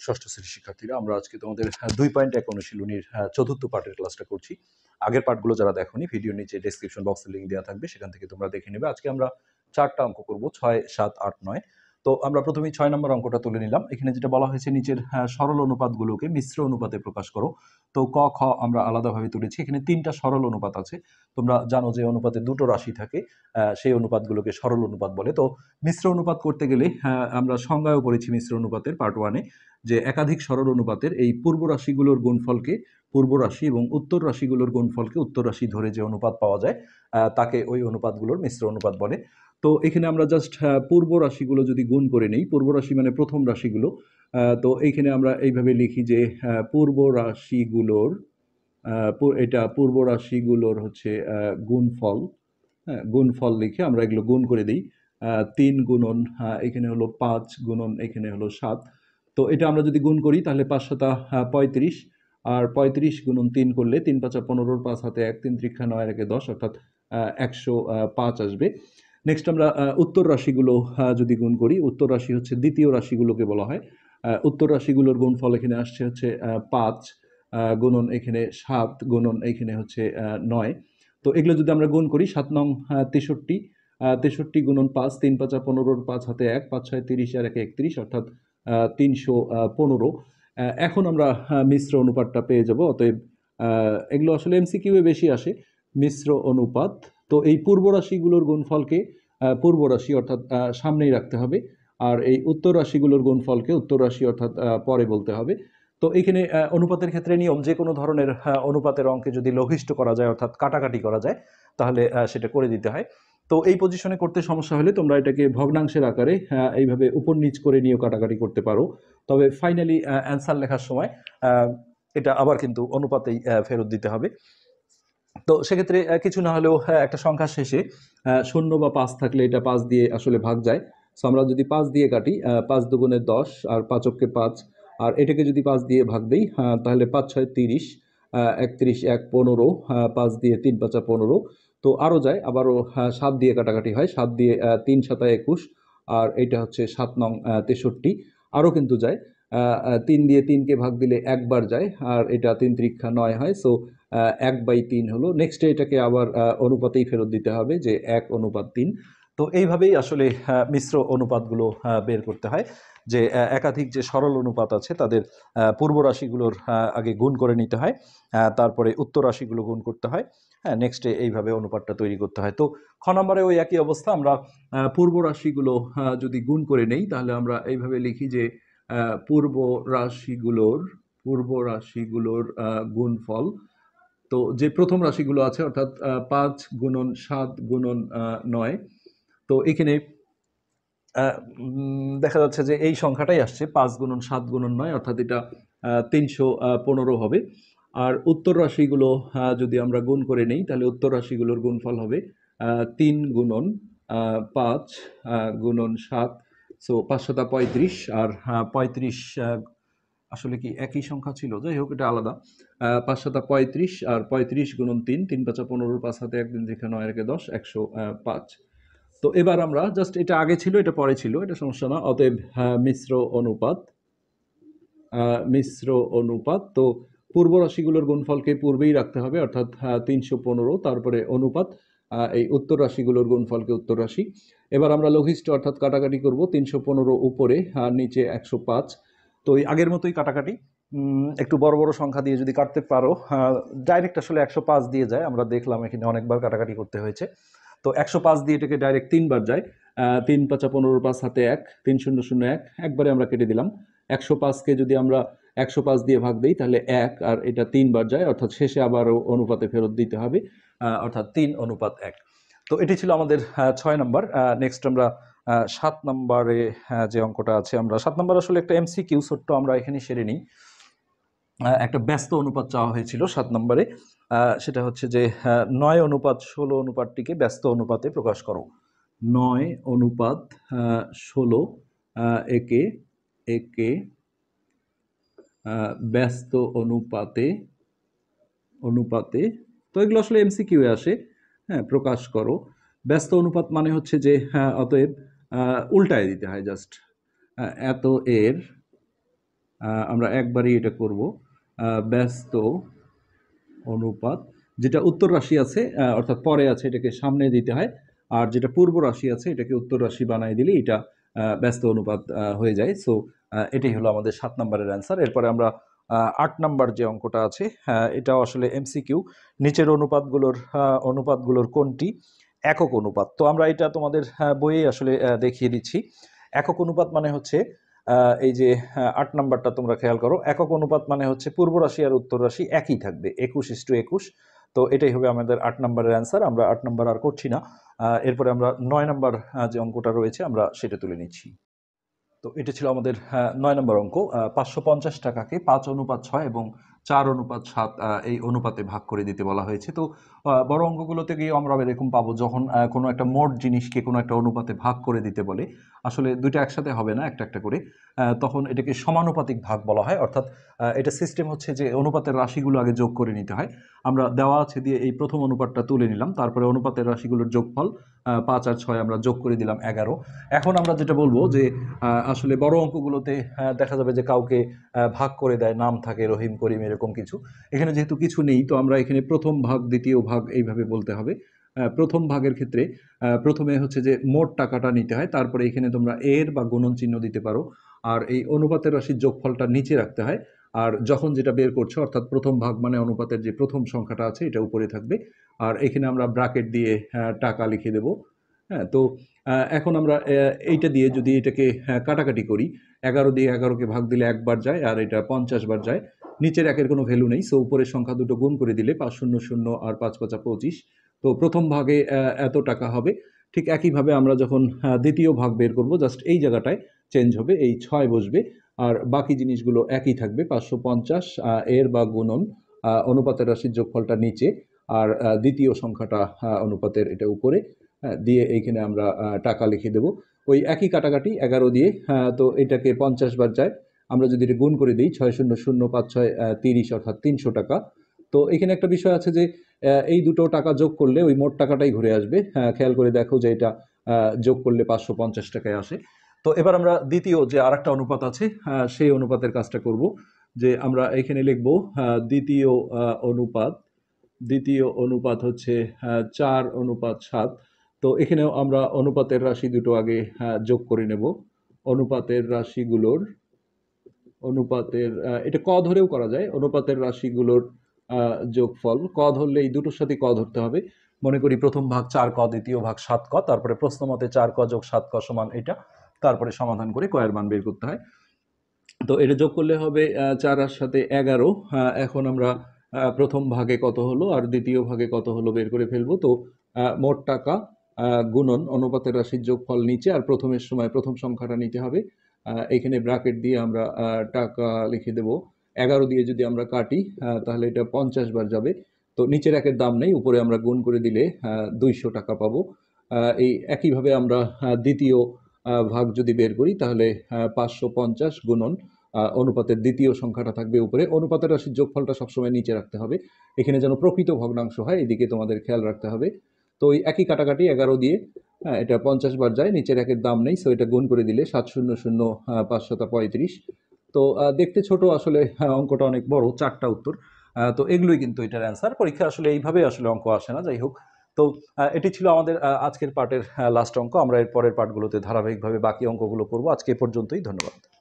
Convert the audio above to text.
ষষ্ঠ শ্রেণীর শিক্ষার্থীরা, আমরা আজকে তোমাদের 2.1 অনুশীলনীর চতুর্থ পার্টের ক্লাসটা করছি। আগের পার্টগুলো যারা দেখোনি, ভিডিওর নিচে ডেসক্রিপশন বক্সে লিঙ্ক দেওয়া থাকবে, সেখান থেকে তোমরা দেখে নেবে। আজকে আমরা 4টা অঙ্ক করব, 6, 7, 8, 9। তো আমরা প্রথমেই 6 নম্বর অঙ্কটা তুলে নিলাম। এখানে যেটা বলা হয়েছে, নিচের সরল অনুপাতগুলোকে মিশ্র অনুপাতে প্রকাশ করো। তো ক, খ আমরা আলাদাভাবে তুলেছি। এখানে 3টা সরল অনুপাত আছে। তোমরা জানো যে অনুপাতে 2টো রাশি থাকে, সেই অনুপাতগুলোকে সরল অনুপাত বলে। তো মিশ্র অনুপাত করতে গেলে আমরা সংজ্ঞায়ও পড়েছি মিশ্র অনুপাতের পার্ট 1-এ, যে একাধিক সরল অনুপাতের এই পূর্ব রাশিগুলোর গুণফলকে পূর্ব রাশি এবং উত্তর রাশিগুলোর গুণফলকে উত্তর রাশি ধরে যে অনুপাত পাওয়া যায়, তাকে ওই অনুপাতগুলোর মিশ্র অনুপাত বলে। তো এখানে আমরা জাস্ট পূর্ব রাশিগুলো যদি গুণ করে নেই, পূর্ব রাশি মানে প্রথম রাশিগুলো, তো এইখানে আমরা এইভাবে লিখি যে পূর্ব রাশিগুলোর এটা পূর্ব রাশিগুলোর হচ্ছে গুণফল। হ্যাঁ, গুণফল লিখে আমরা এগুলো গুণ করে দিই। 3 গুণন এখানে হলো 5 গুণন এখানে হলো 7। তো এটা আমরা যদি গুণ করি তাহলে 5 7 35, আর 35 গুণন 3 করলে 3 5 15, 5 হাতে 1, 3 3 9 একে 10, অর্থাৎ 105 আসবে। নেক্সট আমরা উত্তর রাশিগুলো যদি গুণ করি, উত্তর রাশি হচ্ছে দ্বিতীয় রাশিগুলোকে বলা হয়। উত্তর রাশিগুলোর গুণফল এখানে আসছে হচ্ছে 5 গুণন এখানে 7 গুণন এখানে হচ্ছে 9। তো এগুলো যদি আমরা গুণ করি, 7 নং 63, 63 গুণন 5, 3 5 15, 5 হাতে 1, 5 6 30 আর 1 31, অর্থাৎ 315। এখন আমরা মিশ্র অনুপাতটা পেয়ে যাব। অতএব এগুলো আসলে এমসিকিউ এ বেশি আসে, মিশ্র অনুপাত। তো এই পূর্ব রাশিগুলোর গুণফলকে পূর্ব রাশি অর্থাৎ সামনেই রাখতে হবে, আর এই উত্তর রাশিগুলোর গুণফলকে উত্তর রাশি অর্থাৎ পরে বলতে হবে। তো এখানে অনুপাতের ক্ষেত্রে নিয়ম, যে কোনো ধরনের অনুপাতের অঙ্কে যদি লঘিষ্ঠ করা যায় অর্থাৎ কাটাকাটি করা যায়, তাহলে সেটা করে দিতে হয়। তো এই পজিশনে করতে সমস্যা হলে তোমরা এটাকে ভগ্নাংশের আকারে এইভাবে উপর নিচ করে নিয়েও কাটাকাটি করতে পারো। তবে ফাইনালি অ্যান্সার লেখার সময় এটা আবার কিন্তু অনুপাতেই ফেরত দিতে হবে। তো সেক্ষেত্রে কিছু না হলেও একটা সংখ্যা শেষে 0 বা 5 থাকলে এটা 5 দিয়ে আসলে ভাগ যায়। সো আমরা যদি 5 দিয়ে কাটি, 5 দুগুণে 10 আর 5 অক্ষে 5, আর এটাকে যদি 5 দিয়ে ভাগ দিই, তাহলে 5 6 30, 31 1 15, 5 দিয়ে 3 5 15। তো আরও যায়, আবারও 7 দিয়ে কাটাকাটি হয়, 7 দিয়ে 3 7 21, আর এটা হচ্ছে 7 নং 63। আরও কিন্তু যায়, 3 দিয়ে 3কে ভাগ দিলে একবার যায়, আর এটা 3 3 9 হয়। সো 1/3 হলো। নেক্সট এটাকে আবার অনুপাতেই ফেরত দিতে হবে, যে 1:3। তো এইভাবেই আসলে মিশ্র অনুপাতগুলো বের করতে হয়, যে একাধিক যে সরল অনুপাত আছে তাদের পূর্ব রাশিগুলোর আগে গুণ করে নিতে হয়, তারপরে উত্তর রাশিগুলো গুণ করতে হয়। হ্যাঁ, নেক্সটে এইভাবে অনুপাতটা তৈরি করতে হয়। তো খ নম্বরে ওই একই অবস্থা, আমরা পূর্ব রাশিগুলো যদি গুণ করে নেই, তাহলে আমরা এইভাবে লিখি যে পূর্ব রাশিগুলোর গুণফল। তো যে প্রথম রাশিগুলো আছে অর্থাৎ 5 গুণন 7 গুণন 9, তো এখানে দেখা যাচ্ছে যে এই সংখ্যাটাই আসছে, 5 গুণন 7 গুণন 9, অর্থাৎ এটা 315 হবে। আর উত্তর রাশিগুলো যদি আমরা গুণ করে নেই, তাহলে উত্তর রাশিগুলোর গুণফল হবে 3 গুণন 5 গুণন 7। সো 5 7 35, আর 35 আসলে কি একই সংখ্যা ছিল, যাই হোক এটা আলাদা। 5 7 35, আর 35 গুণন 3, 3 5 15, 5 হাতে 1 3 3 9 1 10, 105। তো এবার আমরা জাস্ট, এটা আগে ছিল এটা পরে ছিল, এটা সমস্যা না। অতএব মিশ্র অনুপাত। তো পূর্ব রাশিগুলোর গুণফলকে পূর্বেই রাখতে হবে, অর্থাৎ 315, তারপরে অনুপাত এই উত্তর রাশিগুলোর গুণফলকে উত্তর রাশি। এবার আমরা লঘিষ্ঠ অর্থাৎ কাটাকাটি করব, 315 উপরে আর নিচে 105। তো এই আগের মতোই কাটাকাটি, একটু বড় বড় সংখ্যা দিয়ে যদি কাটতে পারো, ডাইরেক্ট আসলে 105 দিয়ে যায়, আমরা দেখলাম এখানে অনেকবার কাটাকাটি করতে হয়েছে। তো 105 দিয়ে এটাকে ডাইরেক্ট 3বার যায়, 3 5 15, 5 হাতে 1, 3 0 0 1, একবারে আমরা কেটে দিলাম। 105কে যদি আমরা 105 দিয়ে ভাগ দিই, তাহলে 1, আর এটা 3বার যায়, অর্থাৎ শেষে আবারও অনুপাতে ফেরত দিতে হবে, অর্থাৎ 3:1। তো এটি ছিল আমাদের 6 নম্বর। নেক্সট আমরা 7 নম্বরে যে অঙ্কটা আছে, আমরা 7 নম্বর আসলে একটা এমসিকিউ ছোট্ট, আমরা এখানে সেরে নিই। একটা ব্যস্ত অনুপাত চাওয়া হয়েছিল 7 নম্বরে, সেটা হচ্ছে যে 9:16 অনুপাতটিকে ব্যস্ত অনুপাতে প্রকাশ করো। 9:16 একে ব্যস্ত অনুপাতে। তো এগুলো আসলে এমসিকিউ এ আসে। হ্যাঁ, প্রকাশ করো। ব্যস্ত অনুপাত মানে হচ্ছে যে অতএব উল্টায় দিতে হয়, জাস্ট এত এর আমরা একবারই এটা করব। ব্যস্ত অনুপাত, যেটা উত্তর রাশি আছে অর্থাৎ পরে আছে এটাকে সামনে দিতে হয়, আর যেটা পূর্ব রাশি আছে এটাকে উত্তর রাশি বানিয়ে দিলে এটা ব্যস্ত অনুপাত হয়ে যায়। সো এটাই হলো আমাদের 7 নম্বরের অ্যান্সার। এরপরে আমরা 8 নাম্বার যে অঙ্কটা আছে এটাও আসলে এমসিকিউ। নিচের অনুপাতগুলোর কোনটি একক অনুপাত? তো আমরা এটা তোমাদের বইয়ে আসলে দেখিয়ে দিচ্ছি। একক অনুপাত মানে হচ্ছে এই যে 8 নাম্বারটা তোমরা খেয়াল করো, একক অনুপাত মানে হচ্ছে পূর্ব রাশি আর উত্তর রাশি একই থাকবে, 21:21। তো এটাই হবে আমাদের 8 নাম্বারের অ্যান্সার। আমরা 8 নাম্বার আর করছি না। এরপরে আমরা 9 নাম্বার যে অঙ্কটা রয়েছে আমরা সেটা তুলে নিচ্ছি। তো এটা ছিল আমাদের 9 নম্বর অঙ্ক। 550 টাকাকে 5:6 এবং 4:7 এই অনুপাতে ভাগ করে দিতে বলা হয়েছে। তো বড় অঙ্কগুলোতে গিয়ে আমরা এরকম পাবো, যখন কোনো একটা মোট জিনিসকে কোনো একটা অনুপাতে ভাগ করে দিতে বলে, আসলে দুইটা একসাথে হবে না, একটা একটা করে, তখন এটাকে সমানুপাতিক ভাগ বলা হয়। অর্থাৎ এটা সিস্টেম হচ্ছে যে অনুপাতের রাশিগুলো আগে যোগ করে নিতে হয়। আমরা দেওয়া আছে দিয়ে এই প্রথম অনুপাতটা তুলে নিলাম, তারপরে অনুপাতের রাশিগুলোর যোগফল 5 আর 6 আমরা যোগ করে দিলাম 11। এখন আমরা যেটা বলবো যে আসলে বড় অঙ্কগুলোতে দেখা যাবে যে কাউকে ভাগ করে দেয়, নাম থাকে রহিম, করিম, এরকম কিছু। এখানে যেহেতু কিছু নেই, তো আমরা এখানে প্রথম ভাগ দ্বিতীয় ভাগ এইভাবে বলতে হবে। প্রথম ভাগের ক্ষেত্রে প্রথমে হচ্ছে যে মোট টাকাটা নিতে হয়, তারপরে এখানে তোমরা এর বা গুণন চিহ্ন দিতে পারো, আর এই অনুপাতের রাশির যোগফলটা নিচে রাখতে হয়। আর যখন যেটা বের করছো, অর্থাৎ প্রথম ভাগ মানে অনুপাতের যে প্রথম সংখ্যাটা আছে এটা উপরে থাকবে, আর এখানে আমরা ব্র্যাকেট দিয়ে টাকা লিখে দেবো। হ্যাঁ, তো এখন আমরা এইটা দিয়ে যদি এটাকে কাটাকাটি করি, 11 দিয়ে 11কে ভাগ দিলে একবার যায়, আর এটা 50 বার যায়। নিচের একের কোনো ভ্যালু নেই, সো উপরের সংখ্যা দুটো গুণ করে দিলে 5 শূন্য শূন্য আর 5 5 25। তো প্রথম ভাগে এত টাকা হবে। ঠিক একইভাবে আমরা যখন দ্বিতীয় ভাগ বের করব, জাস্ট এই জায়গাটায় চেঞ্জ হবে, এই 6 বসবে, আর বাকি জিনিসগুলো একই থাকবে। 550 এর বা গুণন অনুপাতের রাশির যোগফলটা নিচে, আর দ্বিতীয় সংখ্যাটা অনুপাতের এটা উপরে দিয়ে এইখানে আমরা টাকা লিখে দেব। ওই একই কাটাকাটি 11 দিয়ে, তো এটাকে 50 বার যায়। আমরা যদি এটা গুণ করে দিই, 6 শূন্য শূন্য 5 6 30, অর্থাৎ 300 টাকা। তো এখানে একটা বিষয় আছে যে এই দুটো টাকা যোগ করলে ওই মোট টাকাটাই ঘুরে আসবে। খেয়াল করে দেখো যে এটা যোগ করলে 550 টাকায় আসে। তো এবার আমরা দ্বিতীয় যে আরেকটা অনুপাত আছে সেই অনুপাতের কাজটা করব, যে আমরা এখানে লিখব দ্বিতীয় অনুপাত হচ্ছে 4:7। তো এখানেও আমরা অনুপাতের রাশি দুটো আগে যোগ করে নেব। এটা ক ধরেও করা যায়। অনুপাতের রাশিগুলোর যোগফল ক ধরলে এই দুটোর সাথে ক ধরতে হবে। মনে করি প্রথম ভাগ 4 ক, দ্বিতীয় ভাগ 7 ক, তারপরে প্রশ্ন মতে 4 ক যোগ 7 ক সমান এটা, তারপরে সমাধান করে ক এর মান বের করতে হয়। তো এটা যোগ করলে হবে 4 আর 7 11। এখন আমরা প্রথম ভাগে কত হলো আর দ্বিতীয় ভাগে কত হলো বের করে ফেলবো। তো মোট টাকা গুণন অনুপাতের রাশির যোগফল নিচে, আর প্রথমের সময় প্রথম সংখ্যাটা নিতে হবে। এখানে ব্র্যাকেট দিয়ে আমরা টাকা লিখে দেব। 11 দিয়ে যদি আমরা কাটি তাহলে এটা 50 বার যাবে। তো নিচের একের দাম নেই, উপরে আমরা গুণ করে দিলে 200 টাকা পাবো। এই একইভাবে আমরা দ্বিতীয় ভাগ যদি বের করি তাহলে 550 গুণন অনুপাতের দ্বিতীয় সংখ্যাটা থাকবে উপরে। অনুপাতের রাশির যোগফলটা সবসময় নিচে রাখতে হবে, এখানে যেন প্রকৃত ভগ্নাংশ হয়, এদিকে তোমাদের খেয়াল রাখতে হবে। তো ওই একই কাটাকাটি 11 দিয়ে এটা 50 বার যায়, নিচের একের দাম নেই, সো এটা গুণ করে দিলে 7 শূন্য শূন্য 5 35। তো দেখতে ছোট, আসলে অঙ্কটা অনেক বড়, 4টা উত্তর। তো এগুলোই কিন্তু এটার অ্যান্সার। পরীক্ষা আসলে এইভাবে আসলে অঙ্ক আসে না, যাই হোক। তো এটি ছিল আমাদের আজকের পার্টের লাস্ট অঙ্ক। আমরা এর পরের পার্টগুলোতে ধারাবাহিকভাবে বাকি অঙ্কগুলো করব। আজকে এ পর্যন্তই, ধন্যবাদ।